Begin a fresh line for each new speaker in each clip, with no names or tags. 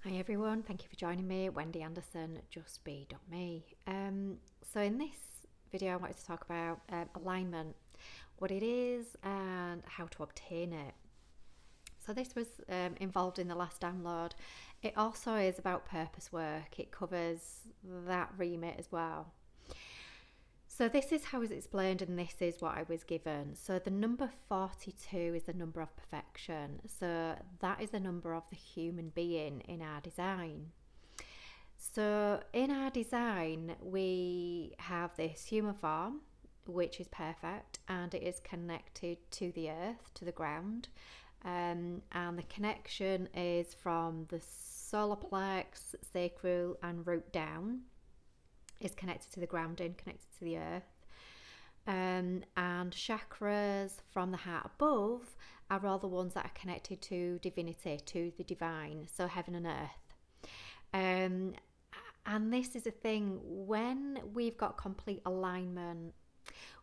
Hi everyone, thank you for joining me, Wendy Anderson, justbe.me. So in this video I wanted to talk about alignment, what it is and how to obtain it. So this was involved in the last download. It also is about purpose work, it covers that remit as well. So this is how it's explained and this is what I was given. So the number 42 is the number of perfection. So that is the number of the human being in our design. So in our design, we have this human form, which is perfect, and it is connected to the earth, to the ground. And the connection is from the solar plex, sacral, and root down is connected to the grounding, connected to the earth. And chakras from the heart above are all the ones that are connected to divinity, to the divine, so heaven and earth. And this is a thing, when we've got complete alignment,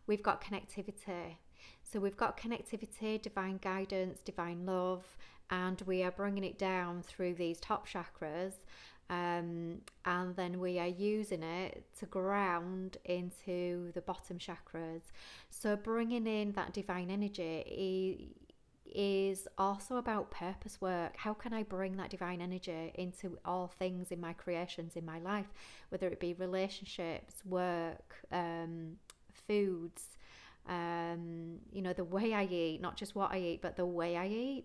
we've got connectivity. So we've got connectivity, divine guidance, divine love, and we are bringing it down through these top chakras. And then we are using it to ground into the bottom chakras. So bringing in that divine energy is also about purpose work. How can I bring that divine energy into all things in my creations, in my life, whether it be relationships, work, foods, the way I eat, not just what I eat, but the way I eat.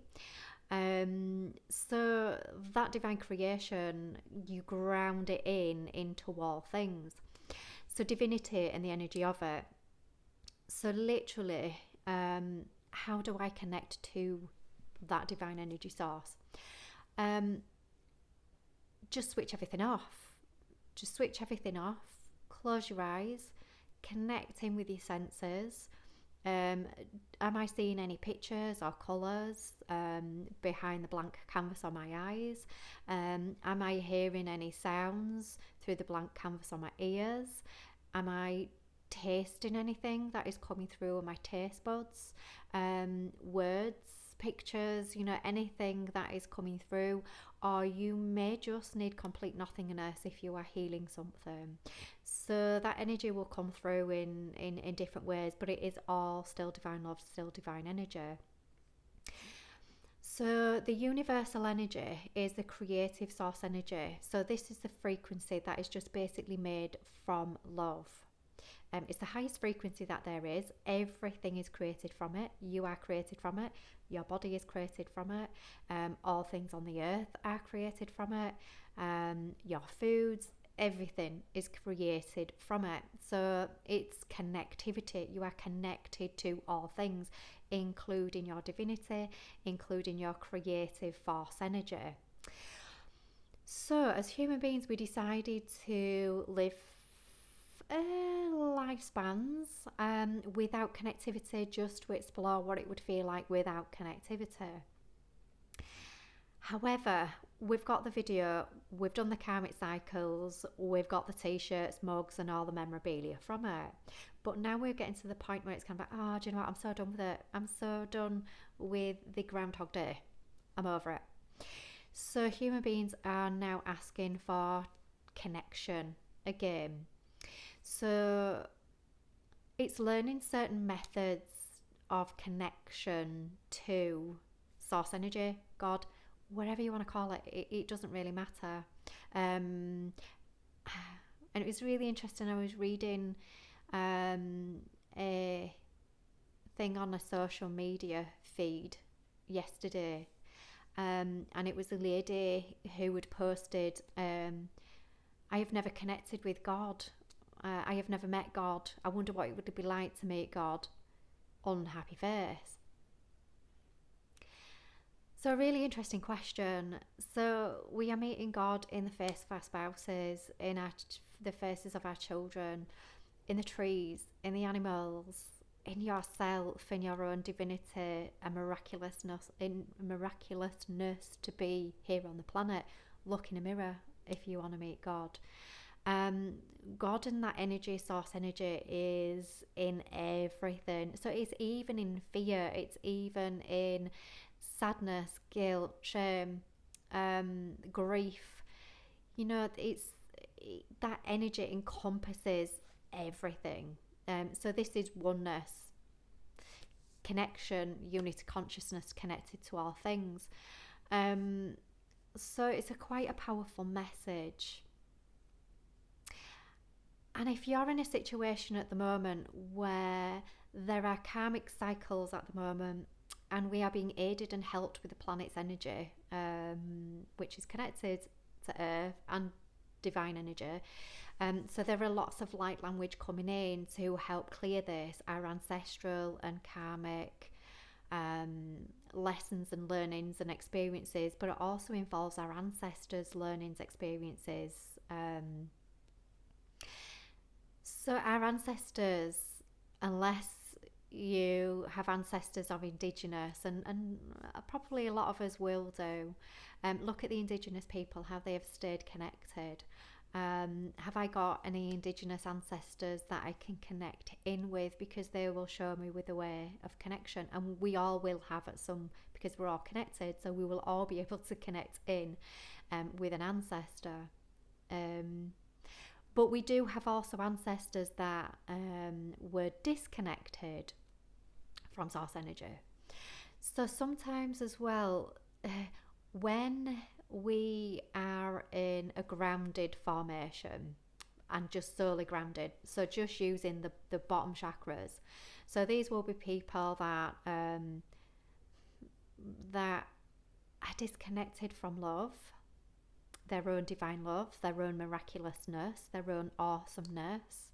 So that divine creation, you ground it into all things. So divinity and the energy of it. So literally, how do I connect to that divine energy source? Just switch everything off. Just switch everything off. Close your eyes. Connect in with your senses. Am I seeing any pictures or colours behind the blank canvas on my eyes? Am I hearing any sounds through the blank canvas on my ears? Am I tasting anything that is coming through on my taste buds? Words, pictures, anything that is coming through, or you may just need complete nothingness if you are healing something. So that energy will come through in different ways, but it is all still divine love, still divine energy. So the universal energy is the creative source energy. So this is the frequency that is just basically made from love. It's the highest frequency that there is. Everything is created from it. You are created from it. Your body is created from it. All things on the earth are created from it. Your foods, everything is created from it. So it's connectivity. You are connected to all things, including your divinity, including your creative force energy. So as human beings, we decided to live lifespans without connectivity, just to explore what it would feel like without connectivity. However, we've got the video, we've done the karmic cycles, we've got the t-shirts, mugs and all the memorabilia from it. But now we're getting to the point where it's kind of like, do you know what, I'm so done with it. I'm so done with the Groundhog Day. I'm over it. So human beings are now asking for connection again. So it's learning certain methods of connection to source energy, God, whatever you want to call it, it doesn't really matter. And it was really interesting. I was reading a thing on a social media feed yesterday, and it was a lady who had posted, I have never connected with God. I have never met God. I wonder what it would be like to meet God. Unhappy face. So a really interesting question. So we are meeting God in the face of our spouses, in the faces of our children, in the trees, in the animals, in yourself, in your own divinity, a miraculousness to be here on the planet. Look in a mirror if you want to meet God. God and that energy, source energy, is in everything. So it's even in fear, it's even in sadness, guilt, shame, grief. That energy encompasses everything. So this is oneness, connection, unity consciousness connected to all things. So it's quite a powerful message. And if you're in a situation at the moment where there are karmic cycles at the moment, and we are being aided and helped with the planet's energy, which is connected to Earth and divine energy. So there are lots of light language coming in to help clear this, our ancestral and karmic lessons and learnings and experiences, but it also involves our ancestors' learnings, experiences. So our ancestors, unless you have ancestors of Indigenous, and probably a lot of us will do, look at the Indigenous people, how they have stayed connected. Have I got any Indigenous ancestors that I can connect in with, because they will show me with a way of connection, and we all will have at some, because we're all connected, so we will all be able to connect in with an ancestor. But we do have also ancestors that were disconnected from source energy. So sometimes as well, when we are in a grounded formation and just solely grounded, so just using the bottom chakras, so these will be people that that are disconnected from love, their own divine love, their own miraculousness, their own awesomeness,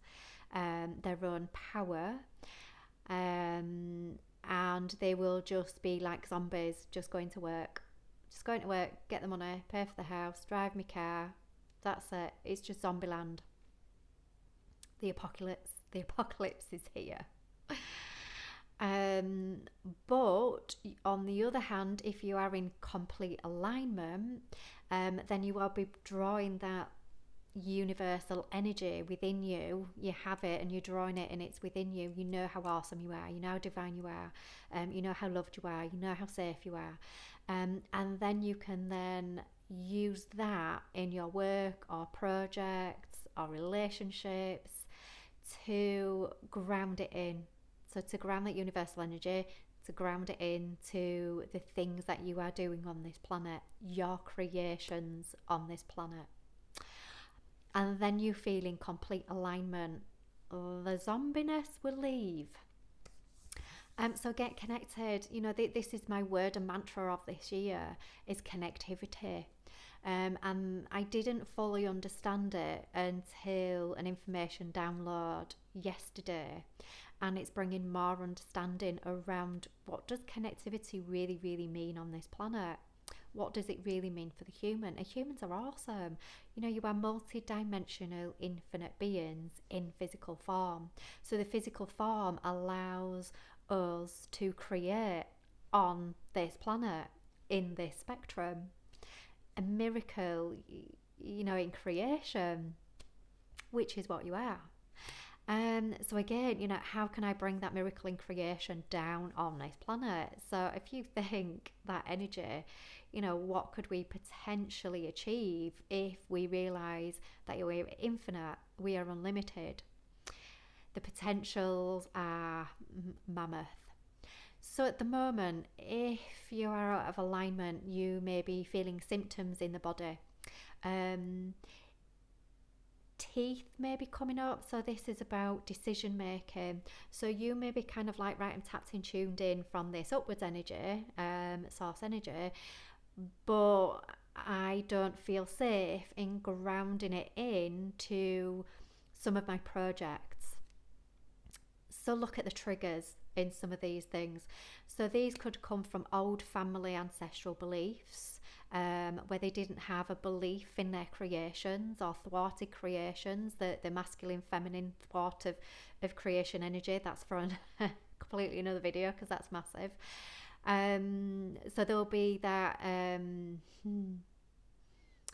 their own power, and they will just be like zombies, just going to work, get the money, pay for the house, drive my car. That's it. It's just zombie land. The apocalypse is here. But on the other hand, if you are in complete alignment, then you will be drawing that universal energy within you. You have it and you're drawing it, and it's within you. You know how awesome you are, you know how divine you are, you know how loved you are, you know how safe you are, and then you can then use that in your work or projects or relationships to ground it in. So to ground that universal energy, to ground it into the things that you are doing on this planet, your creations on this planet. And then you feel in complete alignment. The zombiness will leave. So get connected. This is my word and mantra of this year, is connectivity. And I didn't fully understand it until an information download yesterday. And it's bringing more understanding around what does connectivity really, really mean on this planet. What does it really mean for the human? And humans are awesome. You are multi-dimensional, infinite beings in physical form. So the physical form allows us to create on this planet, in this spectrum. A miracle, in creation, which is what you are. So again, how can I bring that miracle in creation down on this planet? So if you think that energy, what could we potentially achieve if we realize that we're infinite, we are unlimited? The potentials are mammoth. So at the moment, if you are out of alignment, you may be feeling symptoms in the body. Teeth may be coming up, so this is about decision making. So you may be kind of like, right, I'm tapped in, tuned in from this upwards energy, source energy, but I don't feel safe in grounding it into some of my projects. So look at the triggers in some of these things. So these could come from old family ancestral beliefs, where they didn't have a belief in their creations or thwarted creations, the masculine feminine thwart of creation energy. That's for a completely another video, because that's massive. So there'll be that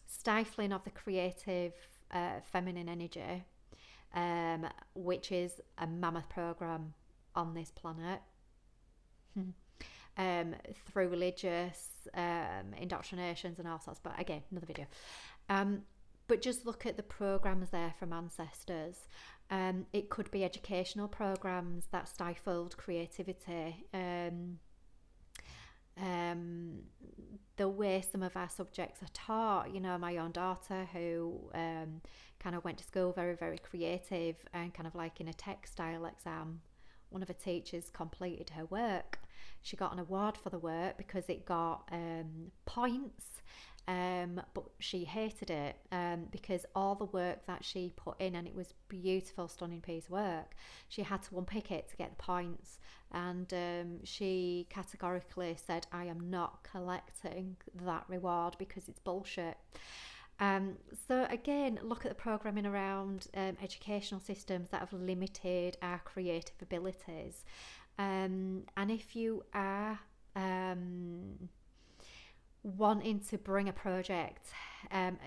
stifling of the creative feminine energy, which is a mammoth program on this planet. through religious indoctrinations and all sorts. But again, another video. But just look at the programs there from ancestors. It could be educational programs that stifled creativity. The way some of our subjects are taught, my own daughter who kind of went to school very, very creative, and kind of like in a textile exam, one of the teachers completed her work. She got an award for the work because it got points, but she hated it because all the work that she put in, and it was beautiful, stunning piece of work, she had to unpick it to get the points. And she categorically said, I am not collecting that reward because it's bullshit. So again, look at the programming around educational systems that have limited our creative abilities. And if you are wanting to bring a project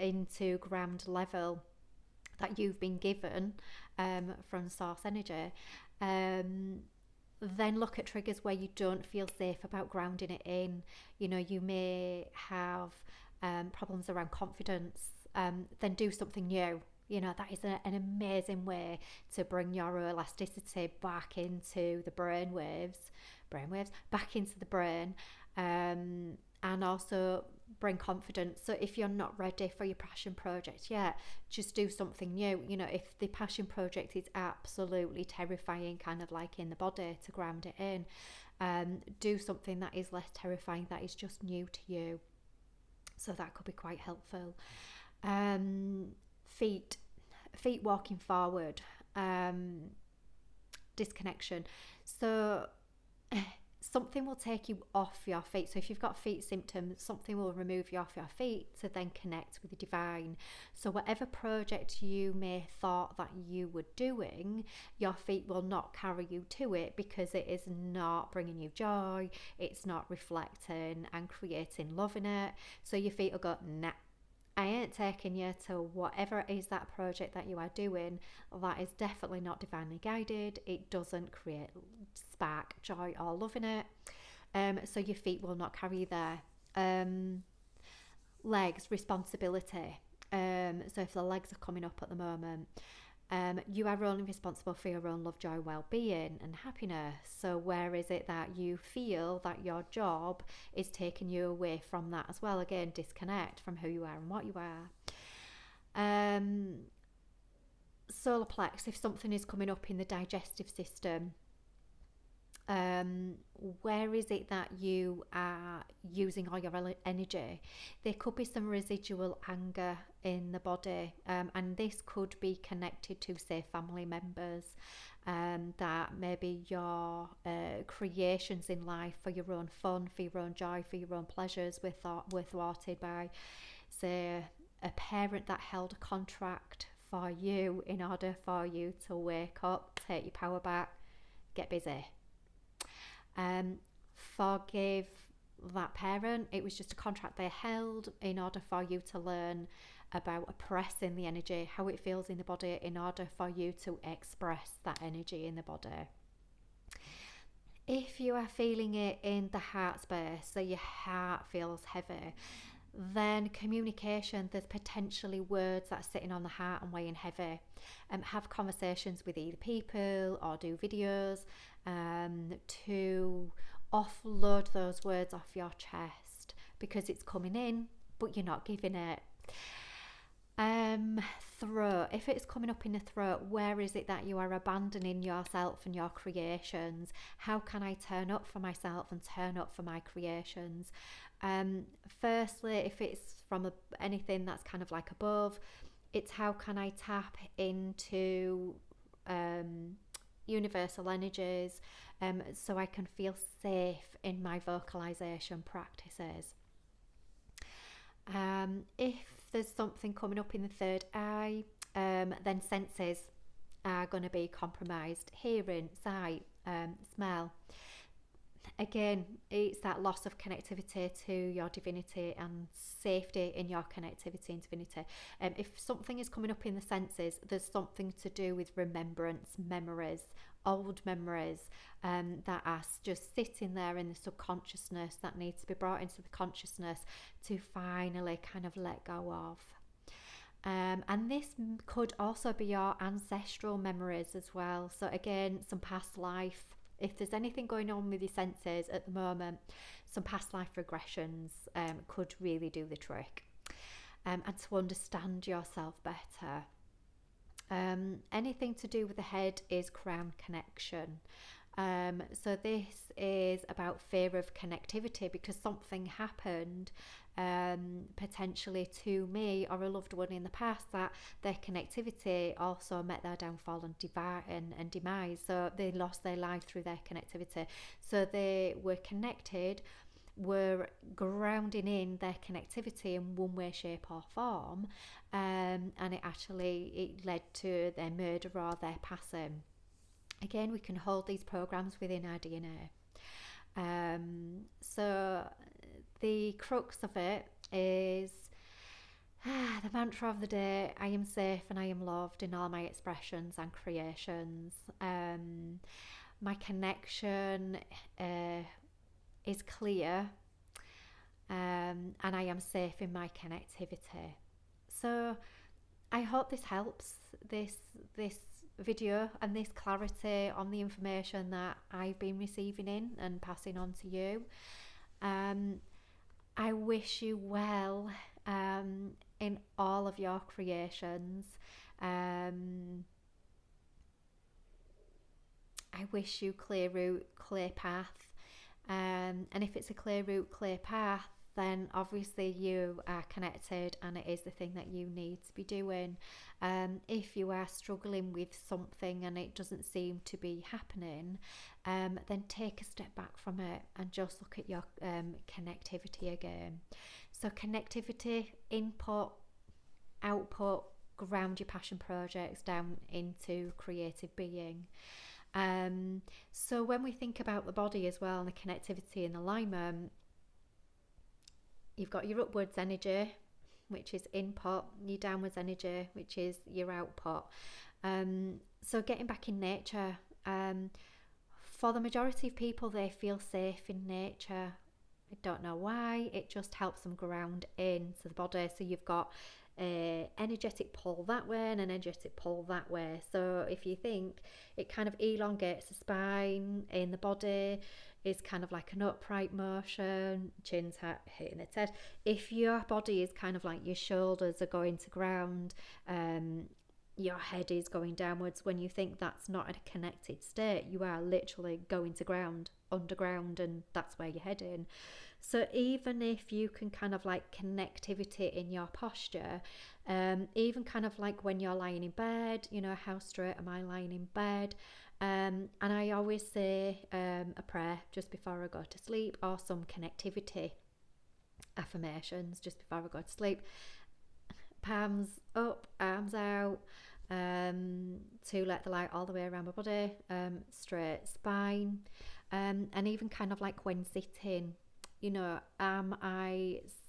into ground level that you've been given from source energy, then look at triggers where you don't feel safe about grounding it in. You may have problems around confidence. Then do something new. That is an amazing way to bring your elasticity back into the brainwaves, back into the brain, and also bring confidence. So if you're not ready for your passion project yet, just do something new. If the passion project is absolutely terrifying, kind of like in the body, to ground it in, do something that is less terrifying, that is just new to you. So that could be quite helpful. Feet walking forward, disconnection. So something will take you off your feet. So if you've got feet symptoms, something will remove you off your feet to then connect with the divine. So whatever project you may thought that you were doing, your feet will not carry you to it, because it is not bringing you joy, it's not reflecting and creating love in it. So your feet will go, nah, I ain't taking you to whatever it is, that project that you are doing. That is definitely not divinely guided. It doesn't create spark joy or love in it. So your feet will not carry you there. Legs, responsibility. So if the legs are coming up at the moment, you are only responsible for your own love, joy, well-being and happiness. So where is it that you feel that your job is taking you away from that as well? Again, disconnect from who you are and what you are. Solar plex, if something is coming up in the digestive system, where is it that you are using all your energy? There could be some residual anger in the body, and this could be connected to, say, family members, that maybe your creations in life for your own fun, for your own joy, for your own pleasures were thwarted by, say, a parent that held a contract for you in order for you to wake up, take your power back, get busy. Forgive that parent. It was just a contract they held in order for you to learn about oppressing the energy, how it feels in the body, in order for you to express that energy in the body. If you are feeling it in the heart space, so your heart feels heavy, then communication, there's potentially words that are sitting on the heart and weighing heavy. Have conversations with either people or do videos to offload those words off your chest, because it's coming in but you're not giving it. Throat, if it's coming up in the throat, where is it that you are abandoning yourself and your creations? How can I turn up for myself and turn up for my creations? Firstly, if it's from anything that's kind of like above, it's how can I tap into universal energies, so I can feel safe in my vocalization practices. If there's something coming up in the third eye, then senses are going to be compromised. Hearing, sight, smell. again, it's that loss of connectivity to your divinity and safety in your connectivity and divinity. If something is coming up in the senses, there's something to do with remembrance, memories, old memories that are just sitting there in the subconsciousness that needs to be brought into the consciousness to finally kind of let go of. And this could also be your ancestral memories as well. So again, some past life. If there's anything going on with your senses at the moment, some past life regressions could really do the trick. And to understand yourself better. Anything to do with the head is crown connection. So this is about fear of connectivity because something happened potentially to me or a loved one in the past that their connectivity also met their downfall and demise. So they lost their life through their connectivity. So they were connected, were grounding in their connectivity in one way, shape or form, and it led to their murder or their passing. Again, we can hold these programs within our DNA. So the crux of it is the mantra of the day: I am safe and I am loved in all my expressions and creations. My connection is clear, and I am safe in my connectivity. So I hope this helps, this video and this clarity on the information that I've been receiving in and passing on to you. I wish you well in all of your creations. I wish you clear route, clear path. And if it's a clear route, clear path, then obviously you are connected and it is the thing that you need to be doing. If you are struggling with something and it doesn't seem to be happening, then take a step back from it and just look at your connectivity again. So connectivity, input, output, ground your passion projects down into creative being. So when we think about the body as well and the connectivity and alignment, you've got your upwards energy, which is input, your downwards energy, which is your output. So getting back in nature, for the majority of people, they feel safe in nature. I don't know why, it just helps them ground into the body. So you've got energetic pull that way and an energetic pull that way. So if you think, it kind of elongates the spine in the body, is kind of like an upright motion, chin's hitting its head. If your body is kind of like your shoulders are going to ground, your head is going downwards, when you think that's not a connected state, you are literally going to ground, underground, and that's where you're heading. So even if you can kind of like connectivity in your posture, even kind of like when you're lying in bed, you know, how straight am I lying in bed? And I always say a prayer just before I go to sleep, or some connectivity affirmations just before I go to sleep. Palms up, arms out, to let the light all the way around my body, straight spine, and even kind of like when sitting, you know,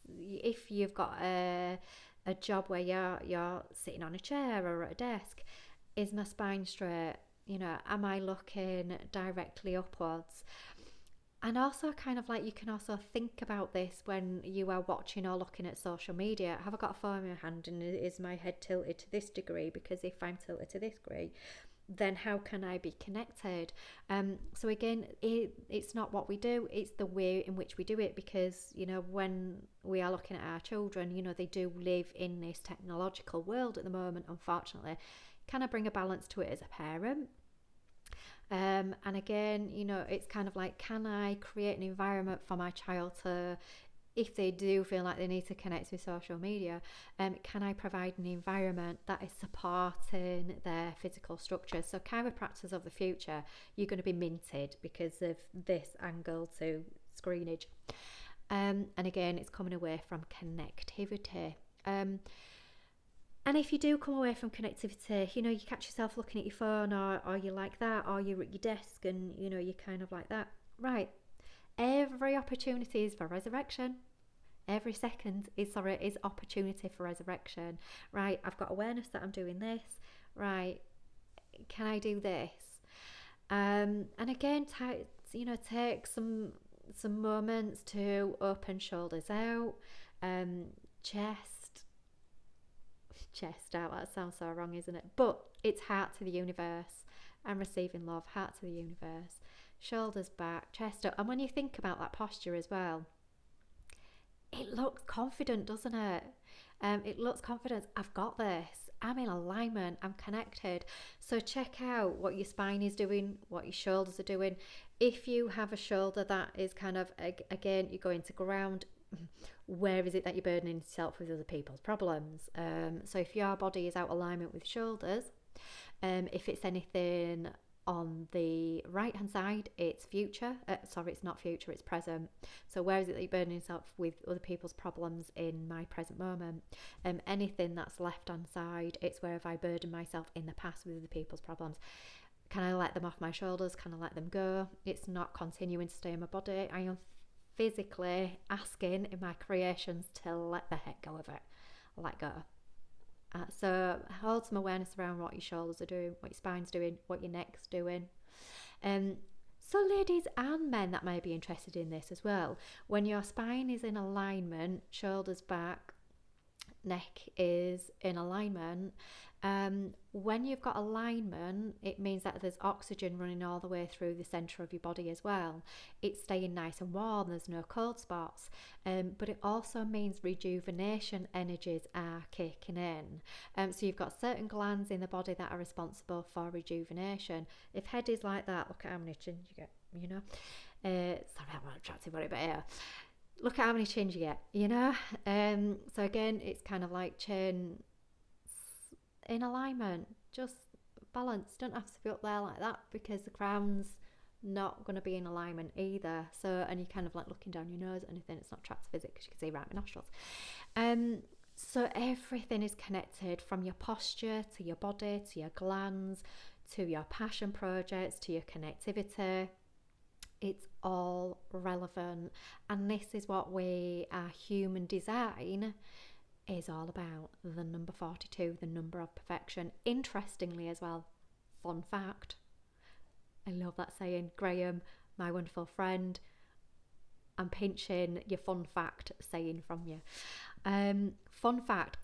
if you've got a job where you're sitting on a chair or at a desk, is my spine straight? You know, am I looking directly upwards? And also kind of like, you can also think about this when you are watching or looking at social media. Have I got a phone in my hand and is my head tilted to this degree? Because if I'm tilted to this degree, then how can I be connected? So again, it's not what we do, it's the way in which we do it. Because, you know, when we are looking at our children, you know, they do live in this technological world at the moment, unfortunately. Can I bring a balance to it as a parent? And again, you know, it's kind of like, can I create an environment for my child to, if they do feel like they need to connect with social media, can I provide an environment that is supporting their physical structure? So chiropractors of the future, you're going to be minted because of this angle to screenage. And again, it's coming away from connectivity. And if you do come away from connectivity, you know, you catch yourself looking at your phone, or you're like that, or you're at your desk and, you know, you're kind of like that. Right, Every opportunity is for resurrection. Every second is opportunity for resurrection. Right, I've got awareness that I'm doing this. Right, can I do this? And again, take some moments to open shoulders out, chest out. That sounds so wrong, isn't it? But it's heart to the universe. I'm receiving love, heart to the universe. Shoulders back, chest up. And when you think about that posture as well, it looks confident, doesn't it? It looks confident. I've got this. I'm in alignment. I'm connected. So check out what your spine is doing, what your shoulders are doing. If you have a shoulder that is kind of, again, you're going to ground, where is it that you're burdening yourself with other people's problems? So if your body is out of alignment with shoulders, if it's anything on the right hand side, it's future. It's not future, it's present. So where is it that you're burdening yourself with other people's problems in my present moment? Anything that's left hand side, it's where have I burdened myself in the past with other people's problems. Can I let them off my shoulders? Can I let them go? It's not continuing to stay in my body. I am physically asking in my creations to let the heck go of it. Let go. So hold some awareness around what your shoulders are doing, what your spine's doing, what your neck's doing. So ladies and men that may be interested in this as well, when your spine is in alignment, shoulders back, neck is in alignment, when you've got alignment, it means that there's oxygen running all the way through the centre of your body as well. It's staying nice and warm, there's no cold spots, but it also means rejuvenation energies are kicking in. So you've got certain glands in the body that are responsible for rejuvenation. If head is like that, look at how many chins you get, sorry, I'm not attractive body, but yeah. Look at how many chins you get, So again, it's kind of like chin in alignment, just balance. Don't have to be up there like that because the crown's not going to be in alignment either. So, and you kind of like looking down your nose or anything, it's not trapped physics because you can see right my nostrils. So everything is connected, from your posture to your body to your glands to your passion projects to your connectivity. It's all relevant, and this is what our human design is all about. The number 42, the number of perfection. Interestingly as well, fun fact, I love that saying, Graham, my wonderful friend, I'm pinching your fun fact saying from you. Fun fact,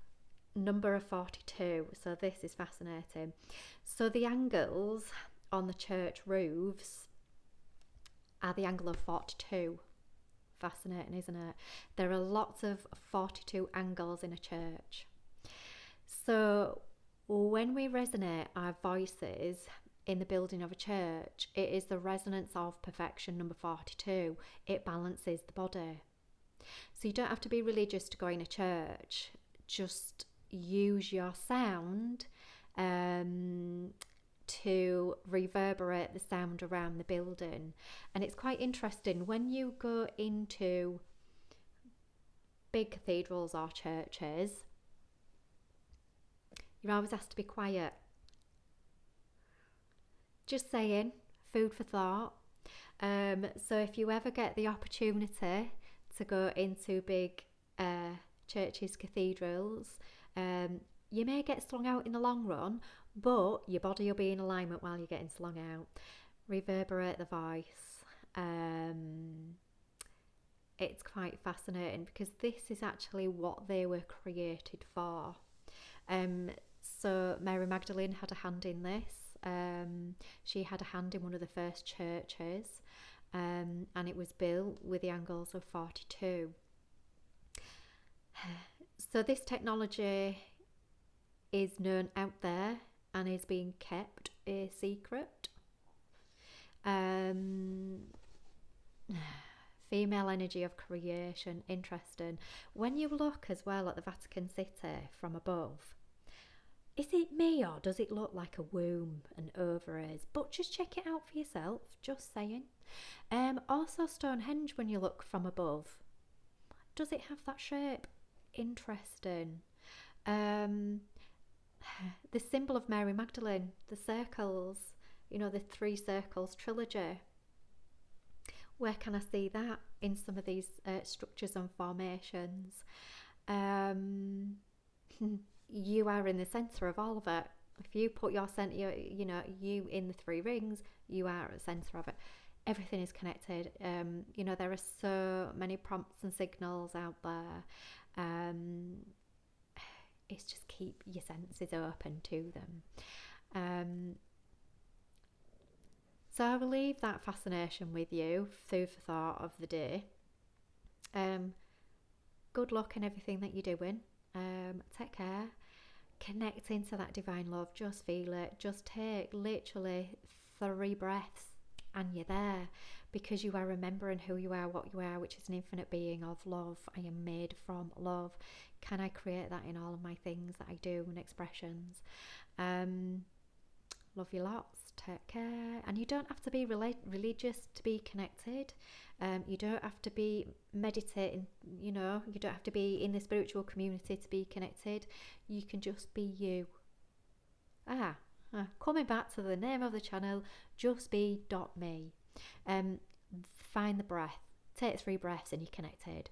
number of 42. So this is fascinating. So the angles on the church roofs are the angle of 42. Fascinating, isn't it? There are lots of 42 angles in a church. So when we resonate our voices in the building of a church, it is the resonance of perfection, number 42. It balances the body. So you don't have to be religious to go in a church. Just use your sound to reverberate the sound around the building. And it's quite interesting when you go into big cathedrals or churches, you're always asked to be quiet. Just saying, food for thought. So if you ever get the opportunity to go into big churches, cathedrals, you may get slung out in the long run, but your body will be in alignment while you're getting slung out. Reverberate the voice. It's quite fascinating because this is actually what they were created for. So Mary Magdalene had a hand in this. She had a hand in one of the first churches, and it was built with the angles of 42. So this technology is known out there and is being kept a secret. Female energy of creation, interesting. When you look as well at the Vatican City from above, is it me or does it look like a womb and ovaries? But just check it out for yourself, just saying. Also Stonehenge, when you look from above, does it have that shape? Interesting. The symbol of Mary Magdalene, the circles, the 3 circles trilogy. Where can I see that in some of these structures and formations? You are in the center of all of it. If you put your center, you in the three rings, you are at the center of it. Everything is connected. There are so many prompts and signals out there. It's just keep your senses open to them. So I will leave that fascination with you, food for thought of the day. Good luck in everything that you're doing. Take care. Connect into that divine love. Just feel it. Just take literally 3 breaths and you're there, because you are remembering who you are, what you are, which is an infinite being of love. I am made from love. Can I create that in all of my things that I do and expressions? Love you lots. Take care. And you don't have to be religious to be connected. You don't have to be meditating, you don't have to be in the spiritual community to be connected. You can just be you. Coming back to the name of the channel, justbe.me. Find the breath. Take 3 breaths and you're connected.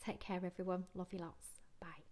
Take care, everyone. Love you lots. Bye.